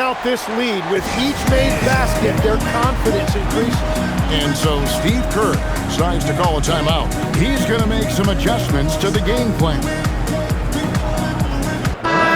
out this lead. With each made basket, their confidence increases. And so Steve Kerr decides to call a timeout. He's going to make some adjustments to the game plan.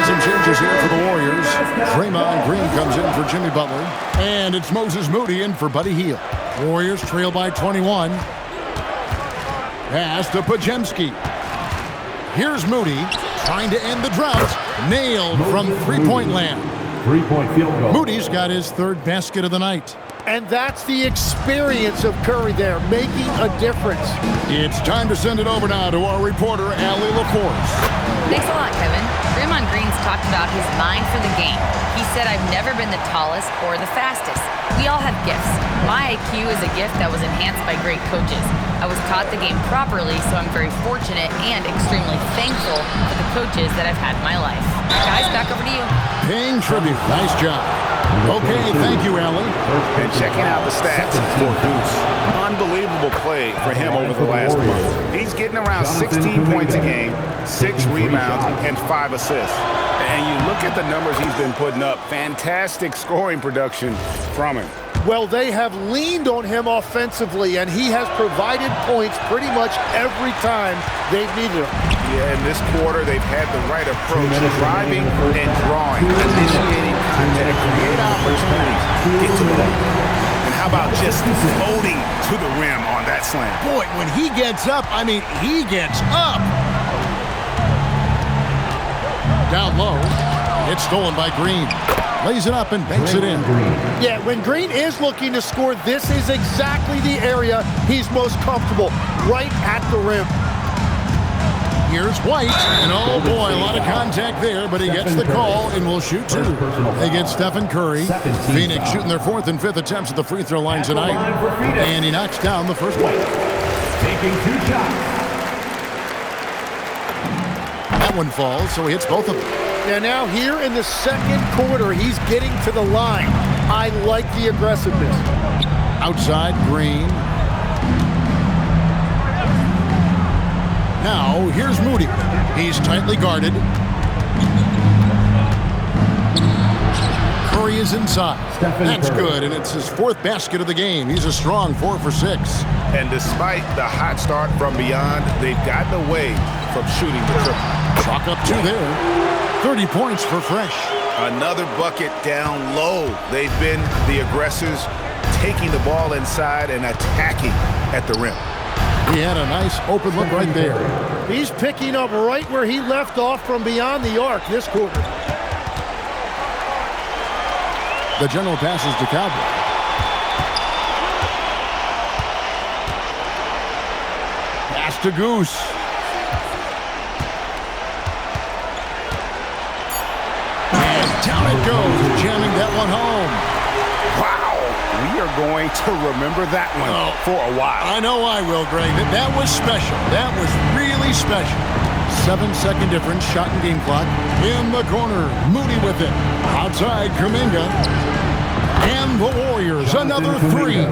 Some changes here for the Warriors. Draymond Green comes in for Jimmy Butler. And it's Moses Moody in for Buddy Hield. Warriors trail by 21. Pass to Podziemski. Here's Moody trying to end the drought. Nailed from three-point land. Three-point field goal. Moody's got his third basket of the night. And that's the experience of Curry there, making a difference. It's time to send it over now to our reporter, Allie LaForce. Thanks a lot, Kevin. Draymond Green's talked about his mind for the game. He said, "I've never been the tallest or the fastest. We all have gifts. My IQ is a gift that was enhanced by great coaches. I was taught the game properly, so I'm very fortunate and extremely thankful for the coaches that I've had in my life." Guys, back over to you. Paying tribute. Nice job. Okay, thank you, Allie. And checking out the stats for Deuce. Unbelievable play for him over the last month. He's getting around 16 points a game, 6 rebounds, and 5 assists. And you look at the numbers he's been putting up, fantastic scoring production from him. Well, they have leaned on him offensively, and he has provided points pretty much every time they've needed him. Yeah, in this quarter, they've had the right approach, driving and drawing, initiating contact, create opportunities, get to the rim. And how about just floating to the rim on that slam? Boy, when he gets up, I mean, he gets up. Down low. It's stolen by Green. Lays it up and banks it in. Yeah, when Green is looking to score, this is exactly the area he's most comfortable, right at the rim. Here's White, and oh boy, a lot of contact there, but he gets the call and will shoot two. They get Stephen Curry. Phoenix shooting their 4th and 5th attempts at the free throw line tonight. And he knocks down the first one. Taking 2 shots. That one falls, so he hits both of them. Yeah, now here in the second quarter, he's getting to the line. I like the aggressiveness. Outside, Green. Now, here's Moody. He's tightly guarded. Curry is inside. That's good, and it's his 4th basket of the game. He's a strong 4 for 6. And despite the hot start from beyond, they've gotten away from shooting the triple. Chalk up 2 there. 30 points for Fresh. Another bucket down low. They've been the aggressors, taking the ball inside and attacking at the rim. He had a nice open look right there. He's picking up right where he left off from beyond the arc this quarter. The general passes to Cowboy. Pass to Goose. Down it goes, jamming that one home. Wow, we are going to remember that one for a while. I know I will, Greg. That was special. That was really special. 7-second difference, shot and game clock. In the corner, Moody with it. Outside, Kuminga. And the Warriors, another 3.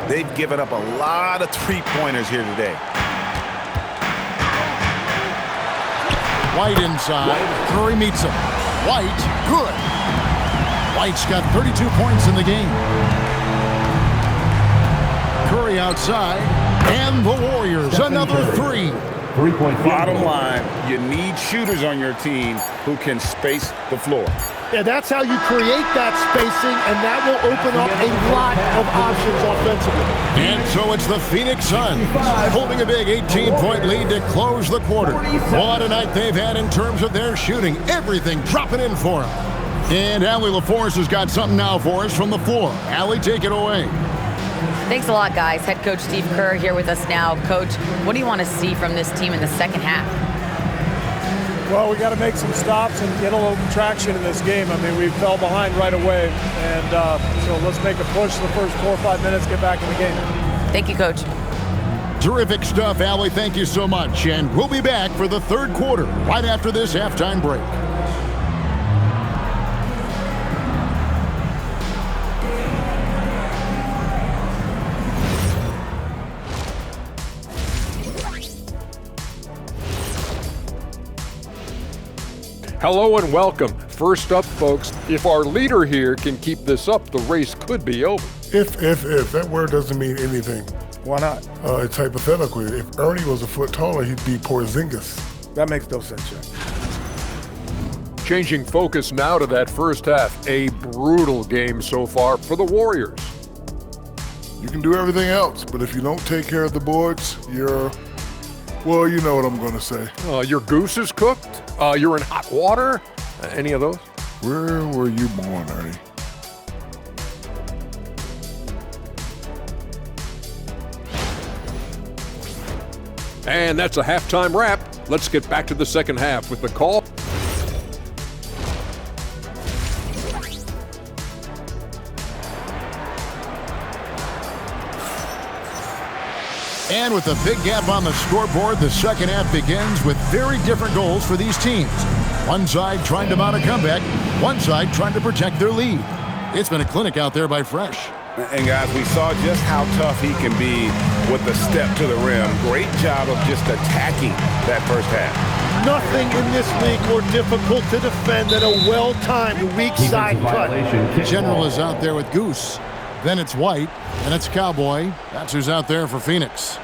They've given up a lot of three-pointers here today. White inside. Curry meets him. White, good. White's got 32 points in the game. Curry outside, and the Warriors, another 3. 3-point field Bottom goal. line, you need shooters on your team who can space the floor. Yeah, that's how you create that spacing, and that will open up a lot of options offensively. And so it's the Phoenix Suns holding a big 18-point lead to close the quarter. What a night they've had in terms of their shooting. Everything dropping in for them. And Allie LaForce has got something now for us from the floor. Allie, take it away. Thanks a lot, guys. Head coach Steve Kerr here with us now. Coach, what do you want to see from this team in the second half? Well, we got to make some stops and get a little traction in this game. I mean, we fell behind right away, and so let's make a push the first 4 or 5 minutes, get back in the game. Thank you, Coach. Terrific stuff, Allie. Thank you so much. And we'll be back for the third quarter right after this halftime break. Hello and welcome. First up, folks, if our leader here can keep this up, the race could be over. If, that word doesn't mean anything. Why not? It's hypothetical. If Ernie was a foot taller, he'd be Porzingis. That makes no sense, Jack. Changing focus now to that first half. A brutal game so far for the Warriors. You can do everything else, but if you don't take care of the boards, well, you know what I'm going to say. Your goose is cooked? You're in hot water? Any of those? Where were you born, Ernie? And that's a halftime wrap. Let's get back to the second half with the call. And with a big gap on the scoreboard, the second half begins with very different goals for these teams. One side trying to mount a comeback, one side trying to protect their lead. It's been a clinic out there by Fresh. And guys, we saw just how tough he can be with the step to the rim. Great job of just attacking that first half. Nothing in this league more difficult to defend than a well-timed weak side cut. General is out there with Goose. Then it's White, and it's Cowboy. That's who's out there for Phoenix.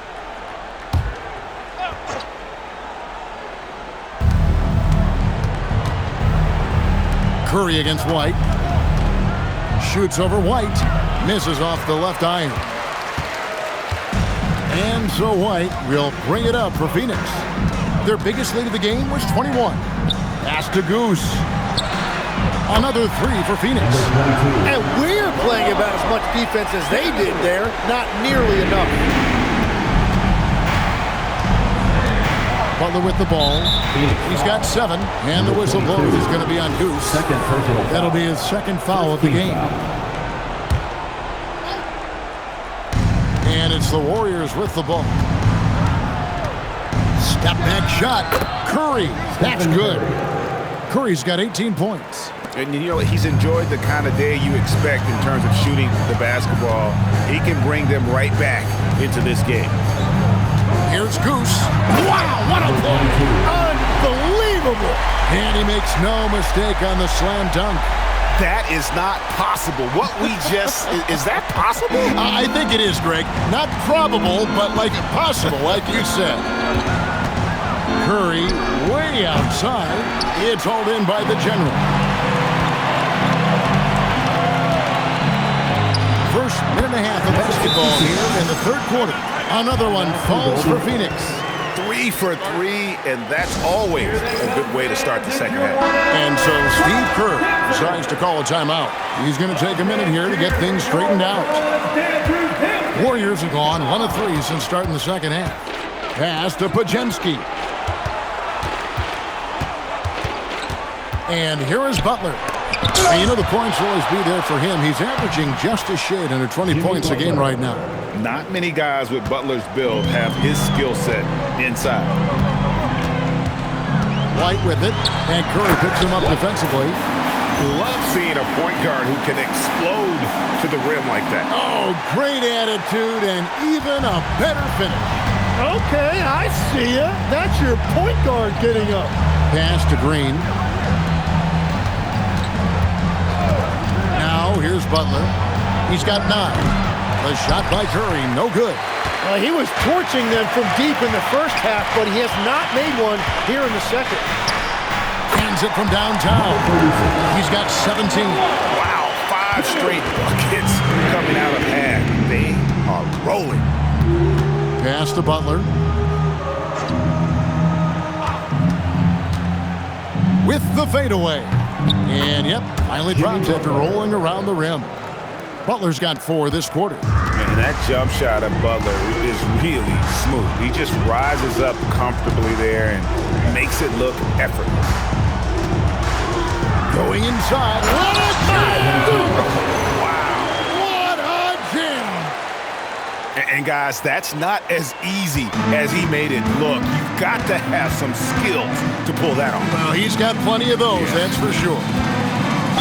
Curry against White. Shoots over White. Misses off the left iron. And so White will bring it up for Phoenix. Their biggest lead of the game was 21. Pass to Goose. Another three for Phoenix. And we're playing about as much defense as they did there. Not nearly enough. Butler with the ball. He's got 7, and the whistle blows is going to be on Goose. That'll be his second foul of the game. And it's the Warriors with the ball. Step back shot. Curry. That's good. Curry's got 18 points. And you know, he's enjoyed the kind of day you expect in terms of shooting the basketball. He can bring them right back into this game. Here's Goose. Wow, what a play. Unbelievable. And he makes no mistake on the slam dunk. That is not possible. What we just, is that possible? I think it is, Greg. Not probable, but like possible, like you said. Curry way outside. It's hauled in by the General. First minute and a half of basketball here in the third quarter. Another one falls for Phoenix. 3 for 3, and that's always a good way to start the second half. And so Steve Kerr decides to call a timeout. He's going to take a minute here to get things straightened out. Warriors have gone 1 of 3 since starting the second half. Pass to Podziemski. And here is Butler. And you know the points will always be there for him. He's averaging just a shade under 20 points a game right now. Not many guys with Butler's build have his skill set inside. White with it, and Curry picks him up defensively. Love seeing a point guard who can explode to the rim like that. Oh, great attitude and even a better finish. Okay, I see ya. That's your point guard getting up. Pass to Green. Now here's Butler. He's got 9. A shot by Curry, no good. He was torching them from deep in the first half, but he has not made one here in the second. Hands it from downtown. He's got 17. Wow, 5 straight buckets coming out of half. They are rolling. Pass to Butler. With the fadeaway. And yep, finally drops after rolling around the rim. Butler's got 4 this quarter. And that jump shot of Butler is really smooth. He just rises up comfortably there and makes it look effortless. Going inside. What a jam! Wow. What a jam! And guys, that's not as easy as he made it look. You've got to have some skills to pull that off. Well, he's got plenty of those, that's for sure.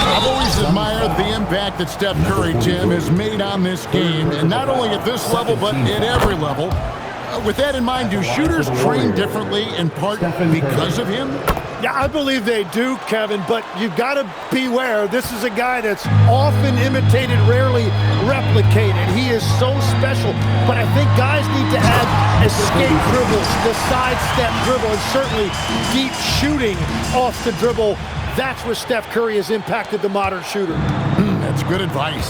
I've always admired the impact that Steph Curry, Tim, has made on this game, and not only at this level, but at every level. With that in mind, do shooters train differently in part because of him? Yeah, I believe they do, Kevin, but you've got to beware. This is a guy that's often imitated, rarely replicated. He is so special, but I think guys need to add escape dribbles, the sidestep dribble, and certainly deep shooting off the dribble. That's where Steph Curry has impacted the modern shooter. That's good advice.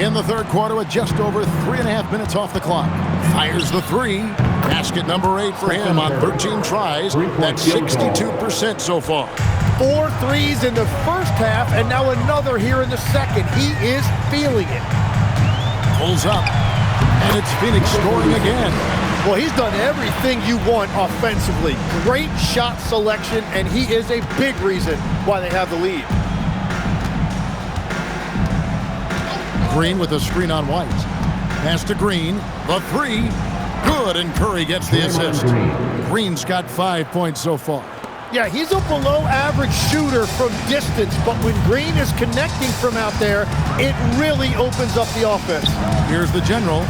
In the third quarter with just over 3.5 minutes off the clock. Fires the three. Basket number 8 for him on 13 tries. That's 62% so far. 4 threes in the first half, and now another here in the second. He is feeling it. Pulls up, and it's Phoenix scoring again. Well, he's done everything you want offensively. Great shot selection, and he is a big reason why they have the lead. Green with a screen on White. Pass to Green. The three. Good, and Curry gets the assist. Green's got 5 points so far. Yeah, he's a below-average shooter from distance, but when Green is connecting from out there, it really opens up the offense. Here's the general.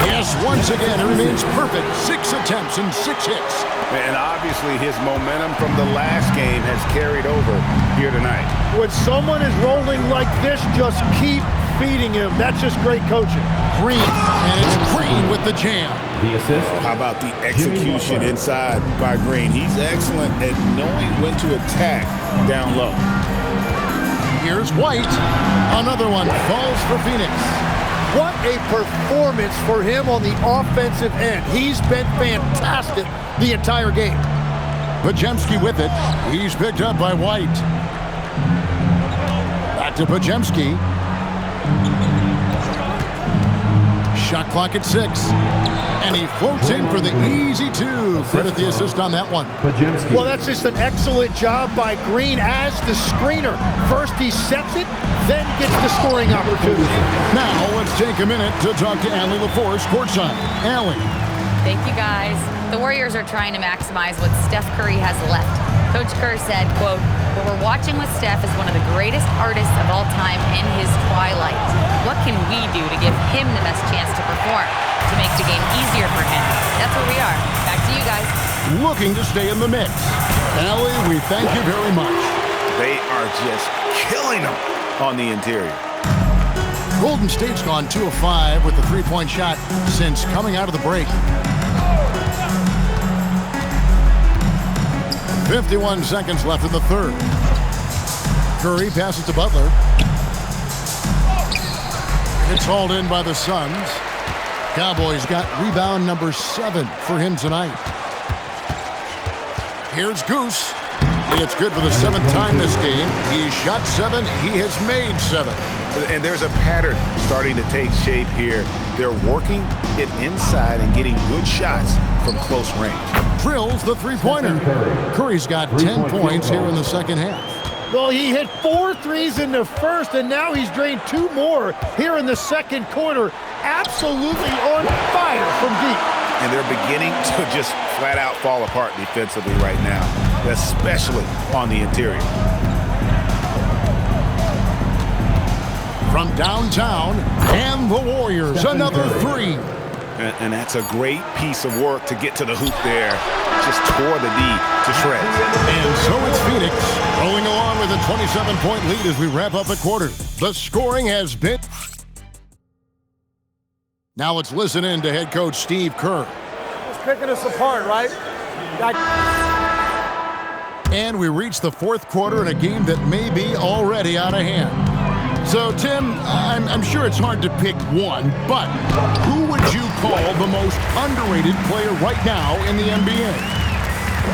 Yes, once again, it remains perfect. 6 attempts and 6 hits. And obviously his momentum from the last game has carried over here tonight. When someone is rolling like this, just keep feeding him. That's just great coaching. Green, and it's Green with the jam. The assist. How about the execution inside by Green? He's excellent at knowing when to attack down low. Here's White. Another one falls for Phoenix. What a performance for him on the offensive end. He's been fantastic the entire game. Podziemski with it. He's picked up by White. Back to Podziemski. Shot clock at 6. And he floats in for the easy 2. Credit the assist on that one. Well, that's just an excellent job by Green as the screener. First he sets it, then gets the scoring opportunity. Now let's take a minute to talk to Allie LaForce courtside. Allie. Thank you, guys. The Warriors are trying to maximize what Steph Curry has left. Coach Kerr said, quote, "What we're watching with Steph is one of the greatest artists of all time in his twilight. What can we do to give him the best chance to perform, to make the game easier for him?" That's where we are. Back to you guys. Looking to stay in the mix. Allie, we thank you very much. They are just killing them on the interior. Golden State's gone 2 of 5 with the three-point shot since coming out of the break. 51 seconds left in the third. Curry passes to Butler. It's hauled in by the Suns. Cowboys got rebound number 7 for him tonight. Here's Goose. It's good for the 7th time this game. He shot 7. He has made 7. And there's a pattern starting to take shape here. They're working it inside and getting good shots from close range. Drills the three-pointer. Curry's got 10 points here in the second half. Well, he hit 4 threes in the first, and now he's drained 2 more here in the second quarter. Absolutely on fire from deep. And they're beginning to just flat out fall apart defensively right now, especially on the interior. From downtown, and the Warriors, another 3. And that's a great piece of work to get to the hoop there. Just tore the D to shreds. And so it's Phoenix rolling along with a 27-point lead as we wrap up a quarter. The scoring has been... Now let's listen in to head coach Steve Kerr. Just picking us apart, right? And we reach the fourth quarter in a game that may be already out of hand. So, Tim, I'm sure it's hard to pick one, but who would you call the most underrated player right now in the NBA?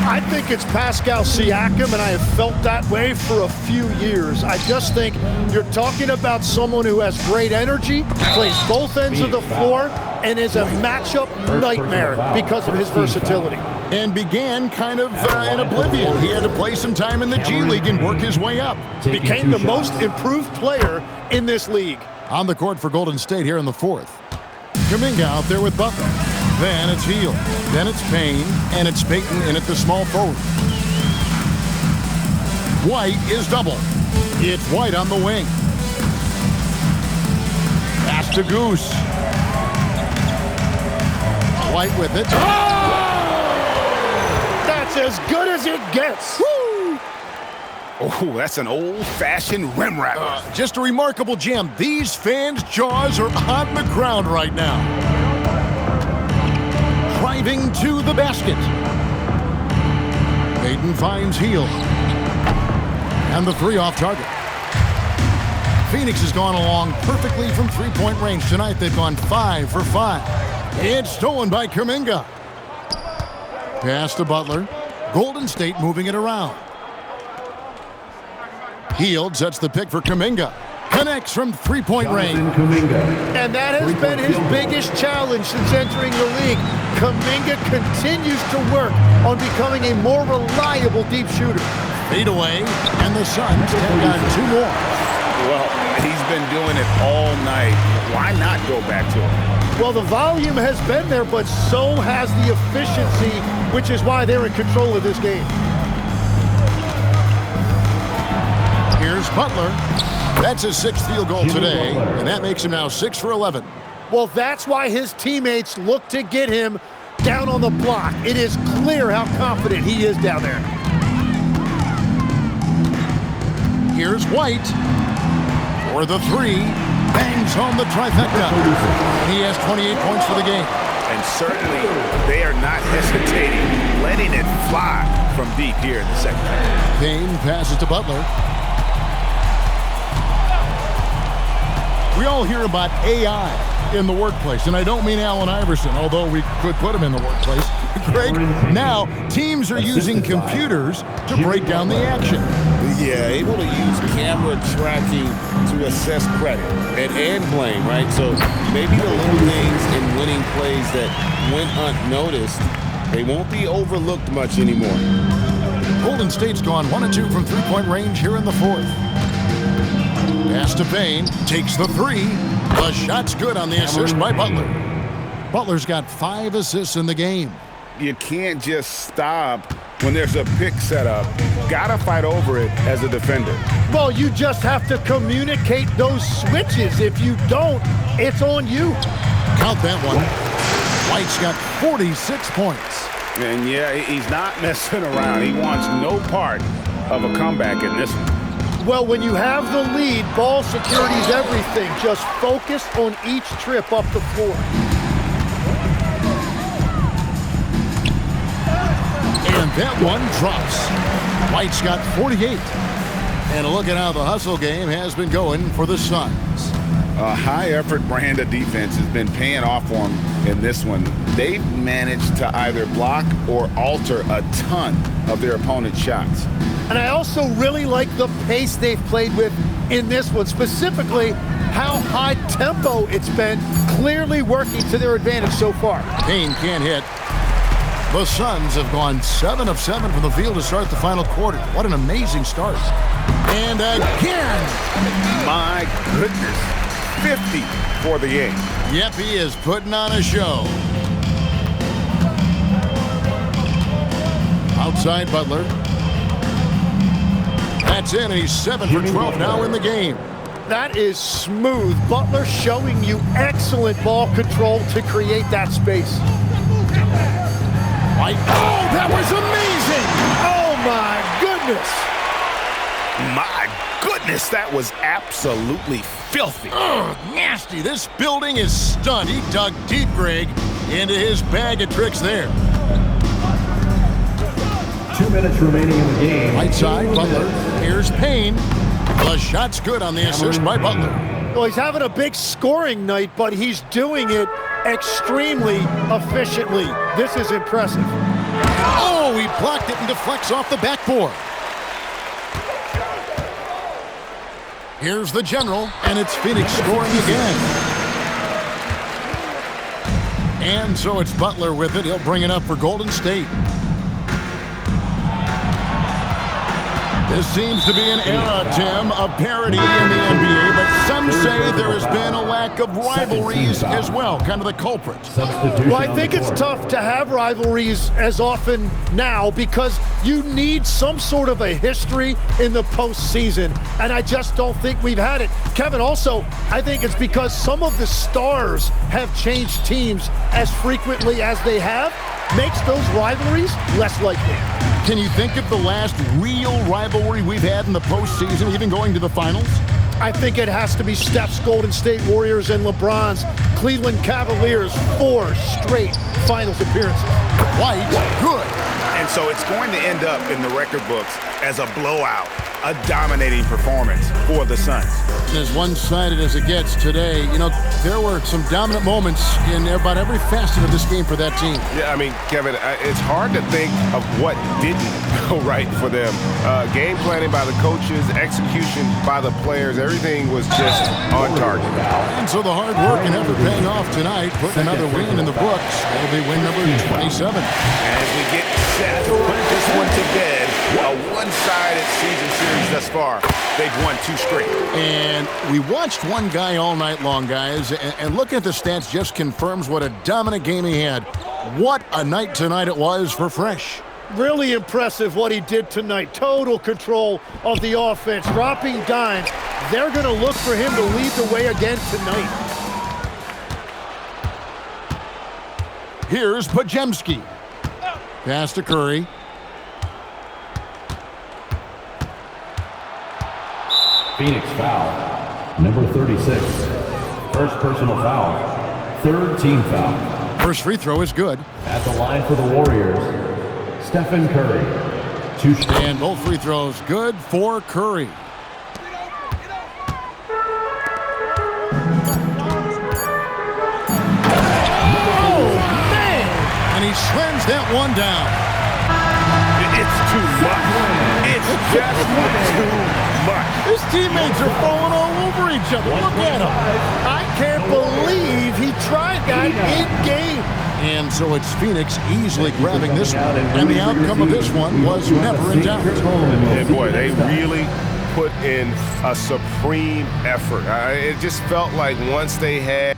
I think it's Pascal Siakam, and I have felt that way for a few years. I just think you're talking about someone who has great energy, plays both ends of the floor, and is a matchup nightmare because of his versatility. And began kind of in oblivion. He had to play some time in the G League and work his way up. Became the most improved player in this league. On the court for Golden State here in the fourth. Kuminga out there with Butler. Then it's Hield. Then it's Payne. And it's Payton in at the small forward. White is double. It's White on the wing. Pass Pass to Goose. White with it. That's as good as it gets. Oh, that's an old-fashioned rim wrapper. Just a remarkable jam. These fans' jaws are on the ground right now. Driving to the basket. Payton finds Hield. And the three off target. Phoenix has gone along perfectly from three-point range. Tonight they've gone 5 for 5. It's stolen by Kuminga. Pass to Butler. Golden State moving it around. Hield sets the pick for Kuminga. Connects from three-point range. And that has been his biggest challenge since entering the league. Kuminga continues to work on becoming a more reliable deep shooter. Fade away, and the Suns have got 2 more. Well, he's been doing it all night. Why not go back to it? Well, the volume has been there, but so has the efficiency, which is why they're in control of this game. Here's Butler. That's his 6th field goal today, and that makes him now 6 for 11. Well, that's why his teammates look to get him down on the block. It is clear how confident he is down there. Here's White for the 3. Bangs home the trifecta. He has 28 points for the game. And certainly, they are not hesitating, letting it fly from deep here in the second half. Payne passes to Butler. We all hear about AI in the workplace, and I don't mean Allen Iverson, although we could put him in the workplace. Greg, now teams are using computers to break down the action. Yeah, able to use camera tracking to assess credit and blame, right? So maybe the little things in winning plays that went unnoticed, they won't be overlooked much anymore. Golden State's gone 1 of 2 from three-point range here in the 4th. Pass to Payne, takes the 3. The shot's good on the assist by Butler. Butler's got 5 assists in the game. You can't just stop when there's a pick set up. Gotta fight over it as a defender. Well, you just have to communicate those switches. If you don't, it's on you. Count that one. White's got 46 points. And yeah, he's not messing around. He wants no part of a comeback in this one. Well, when you have the lead, ball security's everything. Just focus on each trip up the floor. And that one drops. White's got 48. And a look at how the hustle game has been going for the Suns. A high-effort brand of defense has been paying off for them in this one. They've managed to either block or alter a ton of their opponent's shots. And I also really like the pace they've played with in this one, specifically how high tempo it's been, clearly working to their advantage so far. Payne can't hit. The Suns have gone 7 of 7 from the field to start the final quarter. What an amazing start. And again. My goodness. 50 for the game. Yep, he is putting on a show. Outside Butler. That's in, and he's 7 for 12 now in the game. That is smooth. Butler showing you excellent ball control to create that space. White. Oh, that was amazing! Oh, my goodness. My goodness, that was absolutely filthy. Ugh, nasty. This building is stunned. He dug deep, Greg, into his bag of tricks there. 2 minutes remaining in the game. Right side, Butler. Here's Payne. The shot's good on the assist by Butler. Well, he's having a big scoring night, but he's doing it extremely efficiently. This is impressive. Oh, he blocked it and deflects off the backboard. Here's the general, and it's Phoenix scoring again. And so it's Butler with it. He'll bring it up for Golden State. This seems to be an era, Tim, of parity in the NBA, but some say there has been a lack of rivalries as well, kind of the culprit. Well, I think it's tough to have rivalries as often now because you need some sort of a history in the postseason, and I just don't think we've had it. Kevin, also, I think it's because some of the stars have changed teams as frequently as they have, makes those rivalries less likely. Can you think of the last real rivalry we've had in the postseason, even going to the finals? I think it has to be Steph's Golden State Warriors and LeBron's Cleveland Cavaliers 4 straight finals appearances. Quite good. And so it's going to end up in the record books as a blowout, a dominating performance for the Suns. As one-sided as it gets today, you know, there were some dominant moments in about every facet of this game for that team. Yeah, I mean, Kevin, it's hard to think of what didn't go right for them. Game planning by the coaches, execution by the players, everything was just on target. And so the hard work and effort paying off tonight, putting another win in the books. That'll be win number 27. As we get set to put this one to bed, a one-sided season series thus far. They've won 2 straight. And we watched one guy all night long, guys, and looking at the stats just confirms what a dominant game he had. What a night tonight it was for Fresh. Really impressive what he did tonight. Total control of the offense, dropping dimes. They're going to look for him to lead the way again tonight. Here's Podziemski. Pass to Curry. Phoenix foul. Number 36. First personal foul. Third team foul. First free throw is good. At the line for the Warriors, Stephen Curry. 2 straight. And both free throws good for Curry. And he slams that one down. It's too much. It's just too much. His teammates are falling all over each other. Look at him. I can't believe he tried that in-game. And so it's Phoenix easily grabbing this one. And the outcome of this one was never in doubt. And boy, they really put in a supreme effort. It just felt like once they had